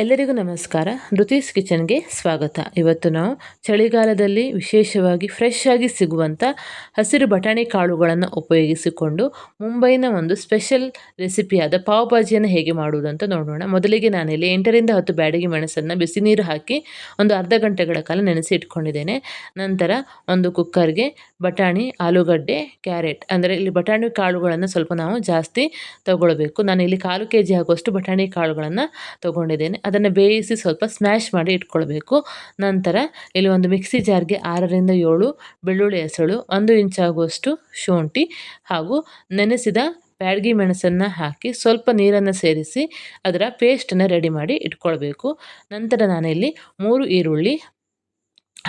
ಎಲ್ಲರಿಗೂ ನಮಸ್ಕಾರ. ರುತೀಸ್ ಕಿಚನ್ಗೆ ಸ್ವಾಗತ. ಇವತ್ತು ನಾವು ಚಳಿಗಾಲದಲ್ಲಿ ವಿಶೇಷವಾಗಿ ಫ್ರೆಶ್ ಆಗಿ ಸಿಗುವಂಥ ಹಸಿರು ಬಟಾಣಿ ಕಾಳುಗಳನ್ನು ಉಪಯೋಗಿಸಿಕೊಂಡು ಮುಂಬೈನ ಒಂದು ಸ್ಪೆಷಲ್ ರೆಸಿಪಿಯಾದ ಪಾವ್ ಭಾಜಿಯನ್ನು ಹೇಗೆ ಮಾಡುವುದು ಅಂತ ನೋಡೋಣ. ಮೊದಲಿಗೆ ನಾನಿಲ್ಲಿ 8ರಿಂದ 10 ಬ್ಯಾಡಗಿ ಮೆಣಸನ್ನು ಬಿಸಿ ನೀರು ಹಾಕಿ ಒಂದು ಅರ್ಧ ಗಂಟೆಗಳ ಕಾಲ ನೆನೆಸಿ ಇಟ್ಕೊಂಡಿದ್ದೇನೆ. ನಂತರ ಒಂದು ಕುಕ್ಕರ್ಗೆ ಬಟಾಣಿ, ಆಲೂಗಡ್ಡೆ, ಕ್ಯಾರೆಟ್ ಅಂದರೆ ಇಲ್ಲಿ ಬಟಾಣಿ ಕಾಳುಗಳನ್ನು ಸ್ವಲ್ಪ ನಾವು ಜಾಸ್ತಿ ತಗೊಳ್ಬೇಕು. ನಾನಿಲ್ಲಿ 1/4 kg ಆಗುವಷ್ಟು ಬಟಾಣಿ ಕಾಳುಗಳನ್ನು ತಗೊಂಡಿದ್ದೇನೆ. ಅದನ್ನು ಬೇಯಿಸಿ ಸ್ವಲ್ಪ ಸ್ಮ್ಯಾಶ್ ಮಾಡಿ ಇಟ್ಕೊಳ್ಬೇಕು. ನಂತರ ಇಲ್ಲಿ ಒಂದು ಮಿಕ್ಸಿ ಜಾರ್ಗೆ 6ರಿಂದ 7 ಬೆಳ್ಳುಳ್ಳಿ ಹೆಸಳು, 1 ಇಂಚ್ ಆಗುವಷ್ಟು ಶುಂಠಿ ಹಾಗೂ ನೆನೆಸಿದ ಬ್ಯಾಡಗಿ ಮೆಣಸನ್ನು ಹಾಕಿ ಸ್ವಲ್ಪ ನೀರನ್ನು ಸೇರಿಸಿ ಅದರ ಪೇಸ್ಟನ್ನು ರೆಡಿ ಮಾಡಿ ಇಟ್ಕೊಳ್ಬೇಕು. ನಂತರ ನಾನಿಲ್ಲಿ 3 ಈರುಳ್ಳಿ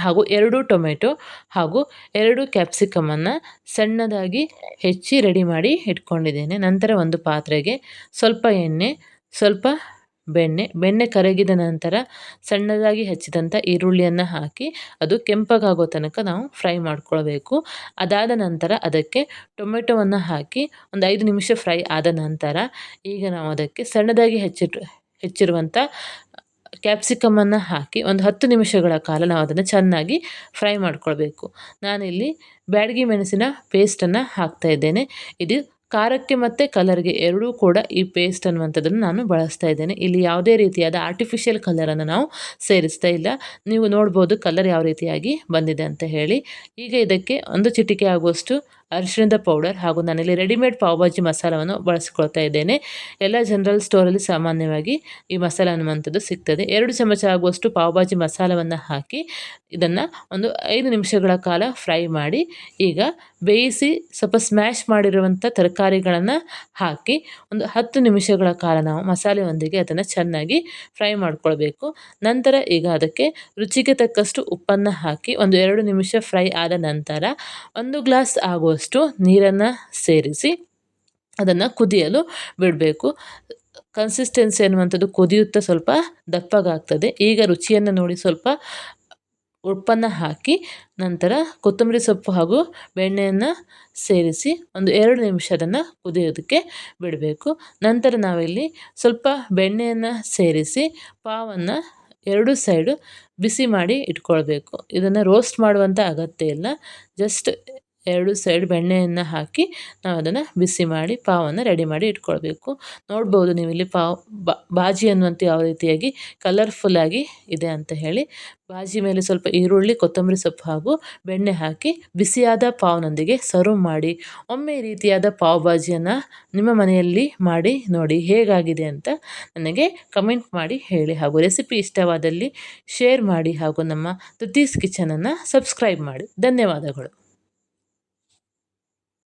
ಹಾಗೂ 2 ಟೊಮೆಟೊ ಹಾಗೂ 2 ಕ್ಯಾಪ್ಸಿಕಮನ್ನು ಸಣ್ಣದಾಗಿ ಹೆಚ್ಚಿ ರೆಡಿ ಮಾಡಿ ಇಟ್ಕೊಂಡಿದ್ದೇನೆ. ನಂತರ ಒಂದು ಪಾತ್ರೆಗೆ ಸ್ವಲ್ಪ ಎಣ್ಣೆ, ಸ್ವಲ್ಪ ಬೆಣ್ಣೆ ಕರಗಿದ ನಂತರ ಸಣ್ಣದಾಗಿ ಹೆಚ್ಚಿದಂಥ ಈರುಳ್ಳಿಯನ್ನು ಹಾಕಿ ಅದು ಕೆಂಪಗಾಗೋ ತನಕ ನಾವು ಫ್ರೈ ಮಾಡ್ಕೊಳ್ಬೇಕು. ಅದಾದ ನಂತರ ಅದಕ್ಕೆ ಟೊಮೆಟೊವನ್ನು ಹಾಕಿ ಒಂದು 5 ನಿಮಿಷ ಫ್ರೈ ಆದ ನಂತರ ಈಗ ನಾವು ಅದಕ್ಕೆ ಸಣ್ಣದಾಗಿ ಹೆಚ್ಚಿರುವಂಥ ಕ್ಯಾಪ್ಸಿಕಮನ್ನು ಹಾಕಿ ಒಂದು 10 ನಿಮಿಷಗಳ ಕಾಲ ನಾವು ಅದನ್ನು ಚೆನ್ನಾಗಿ ಫ್ರೈ ಮಾಡ್ಕೊಳ್ಬೇಕು. ನಾನಿಲ್ಲಿ ಬ್ಯಾಡಗಿ ಮೆಣಸಿನ ಪೇಸ್ಟನ್ನು ಹಾಕ್ತಾ ಇದ್ದೇನೆ. ಇದು ಖಾರಕ್ಕೆ ಮತ್ತು ಕಲರ್ಗೆ ಎರಡೂ ಕೂಡ ಈ ಪೇಸ್ಟ್ ಅನ್ನುವಂಥದ್ದನ್ನು ನಾನು ಬಳಸ್ತಾ ಇದ್ದೇನೆ. ಇಲ್ಲಿ ಯಾವುದೇ ರೀತಿಯಾದ ಆರ್ಟಿಫಿಷಿಯಲ್ ಕಲರನ್ನು ನಾವು ಸೇರಿಸ್ತಾ ಇಲ್ಲ. ನೀವು ನೋಡ್ಬೋದು ಕಲರ್ ಯಾವ ರೀತಿಯಾಗಿ ಬಂದಿದೆ ಅಂತ ಹೇಳಿ. ಈಗ ಇದಕ್ಕೆ 1 ಚಿಟಿಕೆ ಆಗುವಷ್ಟು ಅರಿಶಿಣದ ಪೌಡರ್ ಹಾಗೂ ನಾನಿಲ್ಲಿ ರೆಡಿಮೇಡ್ ಪಾವ್ ಭಾಜಿ ಮಸಾಲವನ್ನು ಬಳಸಿಕೊಳ್ತಾ ಇದ್ದೇನೆ. ಎಲ್ಲ ಜನರಲ್ ಸ್ಟೋರಲ್ಲಿ ಸಾಮಾನ್ಯವಾಗಿ ಈ ಮಸಾಲ ಅನ್ನುವಂಥದ್ದು ಸಿಗ್ತದೆ. 2 ಚಮಚ ಆಗುವಷ್ಟು ಪಾವ್ ಭಾಜಿ ಮಸಾಲವನ್ನು ಹಾಕಿ ಇದನ್ನು ಒಂದು 5 ನಿಮಿಷಗಳ ಕಾಲ ಫ್ರೈ ಮಾಡಿ ಈಗ ಬೇಯಿಸಿ ಸ್ವಲ್ಪ ಸ್ಮ್ಯಾಶ್ ಮಾಡಿರುವಂಥ ತರಕಾರಿಗಳನ್ನು ಹಾಕಿ ಒಂದು 10 ನಿಮಿಷಗಳ ಕಾಲ ನಾವು ಮಸಾಲೆಯೊಂದಿಗೆ ಅದನ್ನು ಚೆನ್ನಾಗಿ ಫ್ರೈ ಮಾಡ್ಕೊಳ್ಬೇಕು. ನಂತರ ಈಗ ಅದಕ್ಕೆ ರುಚಿಗೆ ತಕ್ಕಷ್ಟು ಉಪ್ಪನ್ನು ಹಾಕಿ ಒಂದು 2 ನಿಮಿಷ ಫ್ರೈ ಆದ ನಂತರ 1 ಗ್ಲಾಸ್ ಆಗುವಷ್ಟು ನೀರನ್ನು ಸೇರಿಸಿ ಅದನ್ನು ಕುದಿಯಲು ಬಿಡಬೇಕು. ಕನ್ಸಿಸ್ಟೆನ್ಸಿ ಅನ್ನುವಂಥದ್ದು ಕುದಿಯುತ್ತಾ ಸ್ವಲ್ಪ ದಪ್ಪಗಾಗ್ತದೆ. ಈಗ ರುಚಿಯನ್ನು ನೋಡಿ ಸ್ವಲ್ಪ ಉಪ್ಪನ್ನು ಹಾಕಿ ನಂತರ ಕೊತ್ತಂಬರಿ ಸೊಪ್ಪು ಹಾಗೂ ಬೆಣ್ಣೆಯನ್ನು ಸೇರಿಸಿ ಒಂದು 2 ನಿಮಿಷ ಅದನ್ನು ಕುದಿಯೋದಕ್ಕೆ ಬಿಡಬೇಕು. ನಂತರ ನಾವಿಲ್ಲಿ ಸ್ವಲ್ಪ ಬೆಣ್ಣೆಯನ್ನು ಸೇರಿಸಿ ಪಾವನ್ನು 2 ಸೈಡು ಬಿಸಿ ಮಾಡಿ ಇಟ್ಕೊಳ್ಬೇಕು. ಇದನ್ನು ರೋಸ್ಟ್ ಮಾಡುವಂಥ ಅಗತ್ಯ ಇಲ್ಲ. ಜಸ್ಟ್ 2 ಸೈಡ್ ಬೆಣ್ಣೆಯನ್ನು ಹಾಕಿ ನಾವು ಅದನ್ನು ಬಿಸಿ ಮಾಡಿ ಪಾವನ್ನು ರೆಡಿ ಮಾಡಿ ಇಟ್ಕೊಳ್ಬೇಕು. ನೋಡ್ಬೋದು ನೀವು ಇಲ್ಲಿ ಭಾಜಿ ಅನ್ನುವಂಥ ಯಾವ ರೀತಿಯಾಗಿ ಕಲರ್ಫುಲ್ಲಾಗಿ ಇದೆ ಅಂತ ಹೇಳಿ. ಭಾಜಿ ಮೇಲೆ ಸ್ವಲ್ಪ ಈರುಳ್ಳಿ, ಕೊತ್ತಂಬರಿ ಸೊಪ್ಪು ಹಾಗೂ ಬೆಣ್ಣೆ ಹಾಕಿ ಬಿಸಿಯಾದ ಪಾವ್ನೊಂದಿಗೆ ಸರ್ವ್ ಮಾಡಿ. ಒಮ್ಮೆ ಈ ರೀತಿಯಾದ ಪಾವ್ ಭಾಜಿಯನ್ನು ನಿಮ್ಮ ಮನೆಯಲ್ಲಿ ಮಾಡಿ ನೋಡಿ ಹೇಗಾಗಿದೆ ಅಂತ ನನಗೆ ಕಮೆಂಟ್ ಮಾಡಿ ಹೇಳಿ. ಹಾಗೂ ರೆಸಿಪಿ ಇಷ್ಟವಾದಲ್ಲಿ ಶೇರ್ ಮಾಡಿ ಹಾಗೂ ನಮ್ಮ ರುತೀಸ್ ಕಿಚನನ್ನು ಸಬ್ಸ್ಕ್ರೈಬ್ ಮಾಡಿ. ಧನ್ಯವಾದಗಳು.